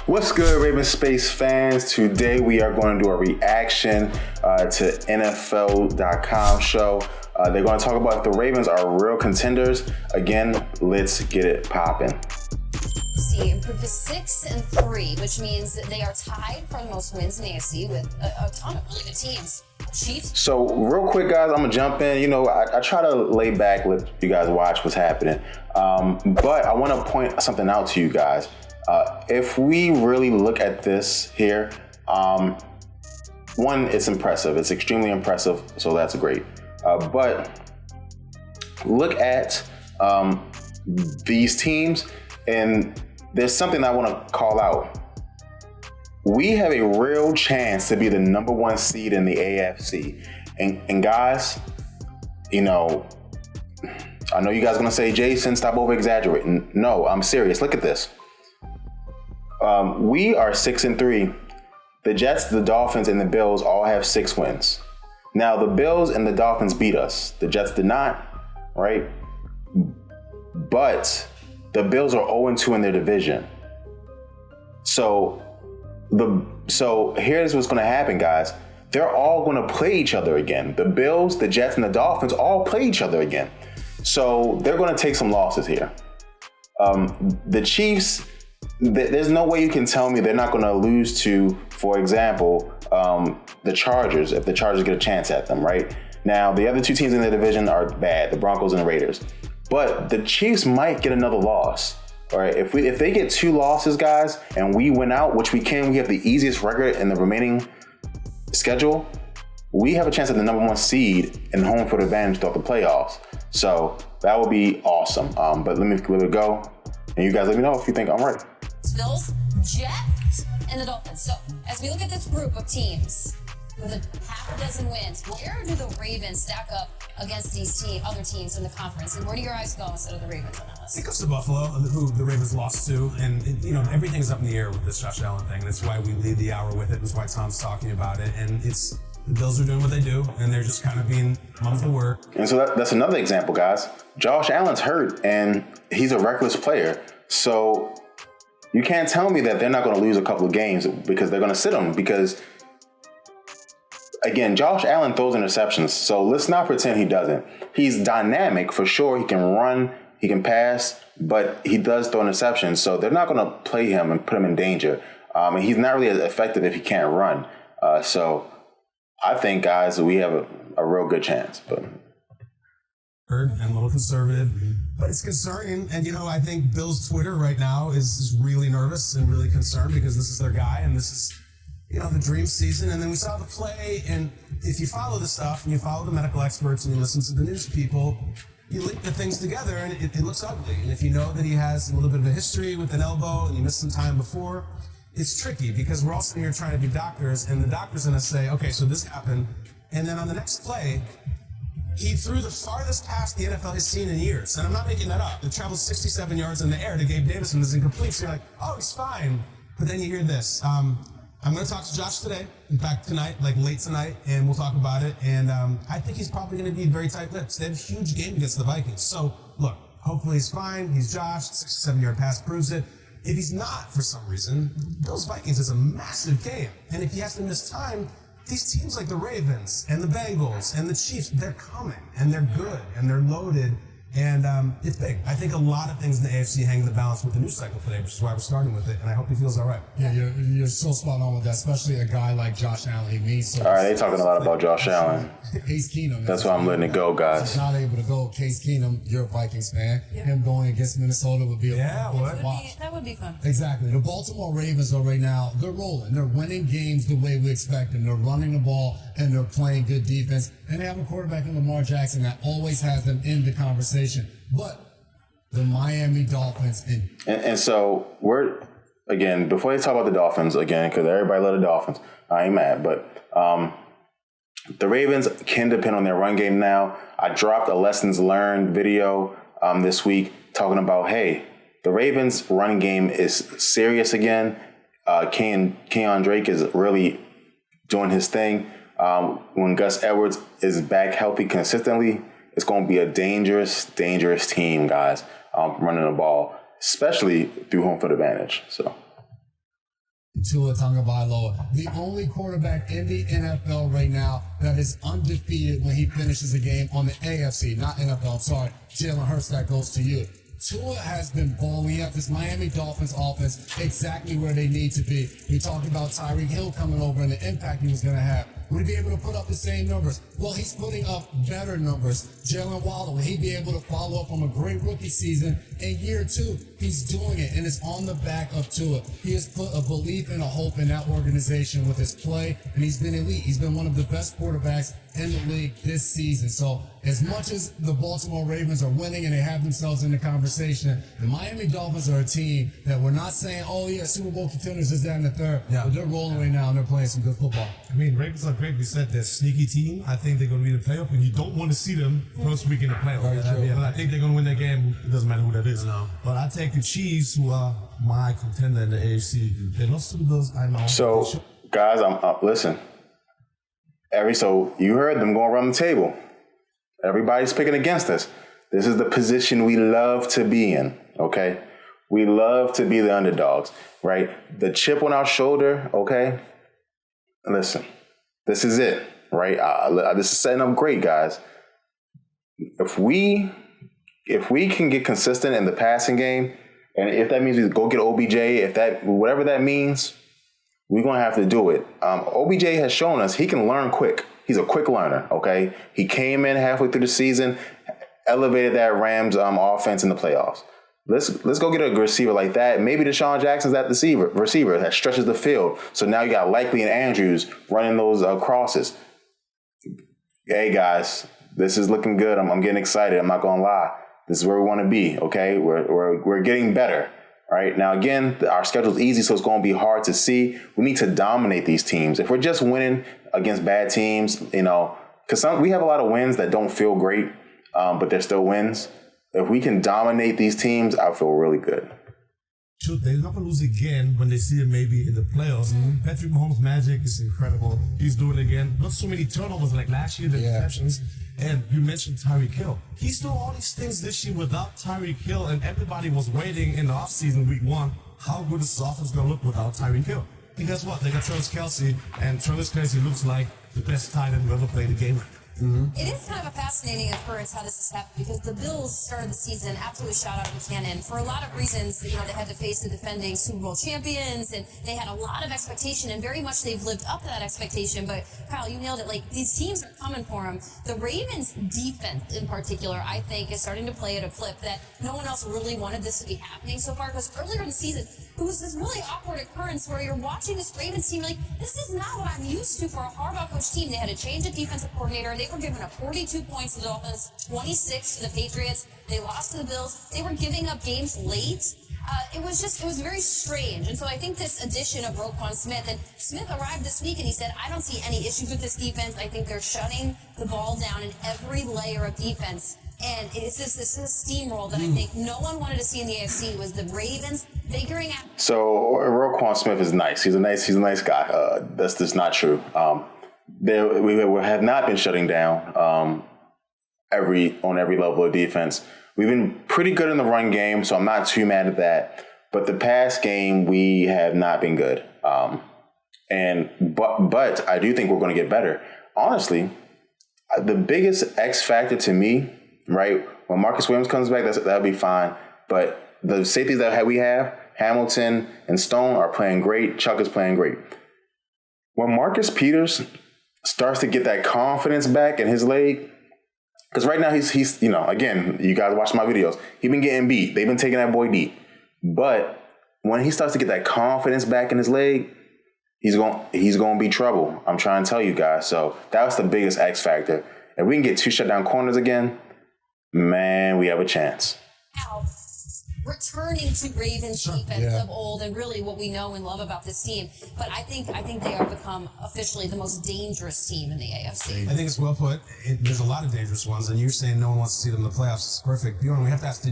What's good, Raven Space fans? Today we are going to do a reaction to NFL.com show. They're going to talk about if the Ravens are real contenders. Again, let's get it popping. Improved to 6-3, which means that they are tied for the most wins in the AFC with a ton of really good teams. Chiefs. So real quick, guys, I'm gonna jump in. You know, I try to lay back, let you guys watch what's happening. But I want to point something out to you guys. If we really look at this here, one, it's impressive. It's extremely impressive, so that's great. But look at these teams, and there's something I want to call out. We have a real chance to be the number one seed in the AFC. And guys, you know, I know you guys are going to say, Jason, stop over-exaggerating. No, I'm serious. Look at this. We are 6-3. The Jets, the Dolphins, and the Bills all have 6 wins. Now, the Bills and the Dolphins beat us. The Jets did not, right? But the Bills are 0-2 in their division. So here's what's going to happen, guys. They're all going to play each other again. The Bills, the Jets, and the Dolphins all play each other again. So they're going to take some losses here. The Chiefs, there's no way you can tell me they're not going to lose to, for example, the Chargers, if the Chargers get a chance at them, right? Now, the other 2 teams in the division are bad, the Broncos and the Raiders. But the Chiefs might get another loss. All right, if they get 2 losses, guys, and we win out, which we can, we have the easiest record in the remaining schedule. We have a chance at the number 1 seed and home field advantage throughout the playoffs. So that would be awesome. But let me go, and you guys let me know if you think I'm right. Bills, Jets, and the Dolphins. So as we look at this group of teams with a half a dozen wins, where do the Ravens stack up against these other teams in the conference? And where do your eyes go instead of the Ravens on that list? It goes to Buffalo, who the Ravens lost to. And you know, everything's up in the air with this Josh Allen thing. That's why we lead the hour with it. That's why Tom's talking about it. And the Bills are doing what they do, and they're just kind of being mums the word. And so that's another example, guys. Josh Allen's hurt, and he's a reckless player. So you can't tell me that they're not going to lose a couple of games because they're going to sit him. Because, again, Josh Allen throws interceptions, so let's not pretend he doesn't. He's dynamic for sure. He can run, he can pass, but he does throw interceptions. So they're not going to play him and put him in danger. And he's not really as effective if he can't run. So I think, guys, we have a real good chance. But and a little conservative, but it's concerning. And, you know, I think Bill's Twitter right now is really nervous and really concerned because this is their guy and this is, you know, the dream season. And then we saw the play, and if you follow the stuff and you follow the medical experts and you listen to the news people, you link the things together and it looks ugly. And if you know that he has a little bit of a history with an elbow and he missed some time before, it's tricky because we're all sitting here trying to be doctors, and the doctor's going to say, okay, so this happened. And then on the next play, he threw the farthest pass the NFL has seen in years. And I'm not making that up. It traveled 67 yards in the air to Gabe Davis and is incomplete. So you're like, oh, he's fine. But then you hear this. I'm going to talk to Josh today. In fact, tonight, like late tonight, and we'll talk about it. And I think he's probably going to be very tight-lipped. They have a huge game against the Vikings. So, look, hopefully he's fine. He's Josh. 67-yard pass proves it. If he's not, for some reason, Bills Vikings is a massive game. And if he has to miss time, these teams like the Ravens and the Bengals and the Chiefs, they're coming, and they're good, and they're loaded, and it's big. I think a lot of things in the AFC hang in the balance with the news cycle today, which is why we're starting with it, and I hope he feels all right. Yeah, you're so spot on with that, especially a guy like Josh Allen. He means so. all right, they're talking a lot about Josh Allen. Case Keenum. That's why I'm letting it go, guys. He's not able to go. Case Keenum, you're a Vikings fan. Yeah. Him going against Minnesota would be that would be fun. Exactly. The Baltimore Ravens are right now, they're rolling. They're winning games the way we expect them. They're running the ball, and they're playing good defense. And they have a quarterback in Lamar Jackson that always has them in the conversation. But the Miami Dolphins and so we're, again, before they talk about the Dolphins, again, because everybody love the Dolphins, I ain't mad, but the Ravens can depend on their run game now. I dropped a lessons learned video this week talking about, hey, the Ravens running game is serious again. Kenyon Drake is really doing his thing. When Gus Edwards is back healthy consistently, it's going to be a dangerous team, guys, running the ball, especially through home field advantage. So. Tua Tagovailoa, the only quarterback in the NFL right now that is undefeated when he finishes a game on the AFC, not NFL. I'm sorry, Jalen Hurts, that goes to you. Tua has been balling. We have this Miami Dolphins offense exactly where they need to be. We talked about Tyreek Hill coming over and the impact he was going to have. Would he be able to put up the same numbers? Well, he's putting up better numbers. Jalen Waddle, will he be able to follow up from a great rookie season in year 2? He's doing it, and it's on the back of Tua. He has put a belief and a hope in that organization with his play, and he's been elite. He's been one of the best quarterbacks in the league this season. So as much as the Baltimore Ravens are winning and they have themselves in the conversation, the Miami Dolphins are a team that we're not saying, oh yeah, Super Bowl contenders is that in the third, but they're rolling right now and they're playing some good football. I mean, Ravens are great. We said they're a sneaky team. I think they're going to be in the playoff, and you don't want to see them first week in the playoff. But I think they're going to win their game. It doesn't matter who that is. No. But I take the Chiefs, who are my contender in the AFC. They lost to the Bills, I know. So, guys, listen. So you heard them going around the table. Everybody's picking against us. This is the position we love to be in, okay? We love to be the underdogs, right? The chip on our shoulder, okay? Listen, this is it, right? This is setting up great, guys. If we can get consistent in the passing game, and if that means we go get OBJ, whatever that means, we're going to have to do it. OBJ has shown us he can learn quick. He's a quick learner, okay? He came in halfway through the season, elevated that Rams offense in the playoffs. Let's go get a receiver like that. Maybe Deshaun Jackson's that receiver that stretches the field. So now you got Likely and Andrews running those crosses. Hey, guys, this is looking good. I'm getting excited. I'm not going to lie. This is where we want to be, okay? We're getting better. Right now, again, our schedule's easy, so it's going to be hard to see. We need to dominate these teams. If we're just winning against bad teams, because we have a lot of wins that don't feel great, but they're still wins. If we can dominate these teams, I feel really good. Sure, they're not going to lose again when they see it maybe in the playoffs. Mm-hmm. Patrick Mahomes' magic is incredible. He's doing it again. Not so many turnovers like last year, the interceptions. And you mentioned Tyreek Hill. He's doing all these things this year without Tyreek Hill, and everybody was waiting in the offseason, week 1, how good is this offense going to look without Tyreek Hill? And guess what? They got Travis Kelce, and Travis Kelce looks like the best tight end who ever played the game. Mm-hmm. It is kind of a fascinating occurrence how this has happened because the Bills started the season absolutely shot out of a cannon for a lot of reasons. They had to face the defending Super Bowl champions, and they had a lot of expectation, and very much they've lived up to that expectation. But Kyle, you nailed it. Like, these teams are coming for them. The Ravens defense in particular, I think, is starting to play at a clip that no one else really wanted this to be happening so far, because earlier in the season it was this really awkward occurrence where you're watching this Ravens team like, this is not what I'm used to for a Harbaugh coach team. They had to change the defensive coordinator. They were giving up 42 points to the Dolphins, 26 to the Patriots. They lost to the Bills. They were giving up games late. It was very strange. And so I think this addition of Roquan Smith, and Smith arrived this week and he said, I don't see any issues with this defense. I think they're shutting the ball down in every layer of defense. And this is a steamroll that I think no one wanted to see in the AFC was the Ravens figuring out. So Roquan Smith is nice. He's a nice guy. That's just not true. We have not been shutting down on every level of defense. We've been pretty good in the run game, so I'm not too mad at that. But the pass game, we have not been good. But I do think we're going to get better. Honestly, the biggest X factor to me, right, when Marcus Williams comes back, that'll be fine. But the safeties that we have, Hamilton and Stone, are playing great. Chuck is playing great. When Marcus Peters starts to get that confidence back in his leg, because right now he's again, you guys watch my videos, he's been getting beat. They've been taking that boy deep. But when he starts to get that confidence back in his leg, he's going to be trouble. I'm trying to tell you guys. So that was the biggest X factor. If we can get 2 shutdown corners again, man, we have a chance. Now, returning to Ravens defense of old, and really what we know and love about this team. But I think they have become officially the most dangerous team in the AFC. I think it's well put. There's a lot of dangerous ones, and you're saying no one wants to see them in the playoffs. It's perfect. Bjorn, we have to ask,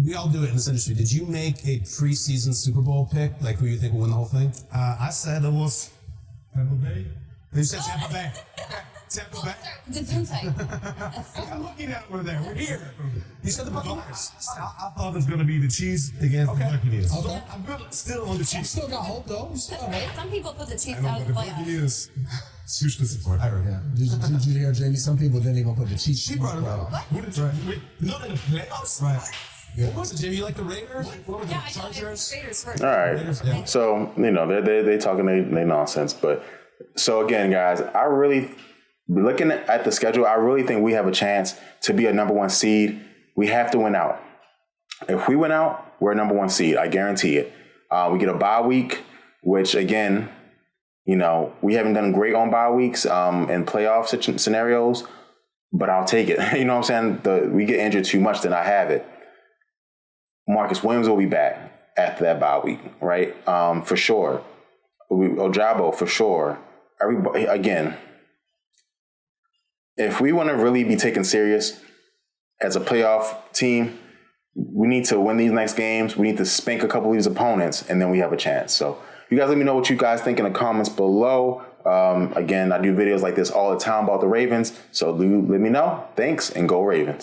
we all do it in this industry. Did you make a preseason Super Bowl pick? Like, who you think will win the whole thing? I said it was Tampa Bay. You said Tampa Bay. Tampa Oh, Bay. sorry, the Zoom type. I'm looking at over there. We're here. You said the Buccaneers. I thought it was going to be the Chiefs against the Buccaneers. Okay. I'm really still on the You Chiefs. still got hope, though. You still got hope. Some people put the Chiefs I know, out but of the the playoffs. Buccaneers, Houston support. I heard Yeah. Did you hear, Jamie? Some people didn't even put the Chiefs. She brought it up. What did you? Not in the playoffs. Right. What was it, Jimmy? You like the Raiders? What was Yeah, it, I thought Chargers? Raiders first. All right. Yeah. So, they're talking they nonsense. But so again, guys, I really, looking at the schedule, I really think we have a chance to be a number one seed. We have to win out. If we win out, we're a number one seed. I guarantee it. We get a bye week, which again, we haven't done great on bye weeks in playoff scenarios, but I'll take it. You know what I'm saying? We get injured too much, then I have it. Marcus Williams will be back after that bye week, right? For sure. Ojabo, for sure. Everybody, again, if we want to really be taken serious as a playoff team, we need to win these next games. We need to spank a couple of these opponents, and then we have a chance. So you guys let me know what you guys think in the comments below. Again, I do videos like this all the time about the Ravens, so let me know. Thanks, and go Ravens.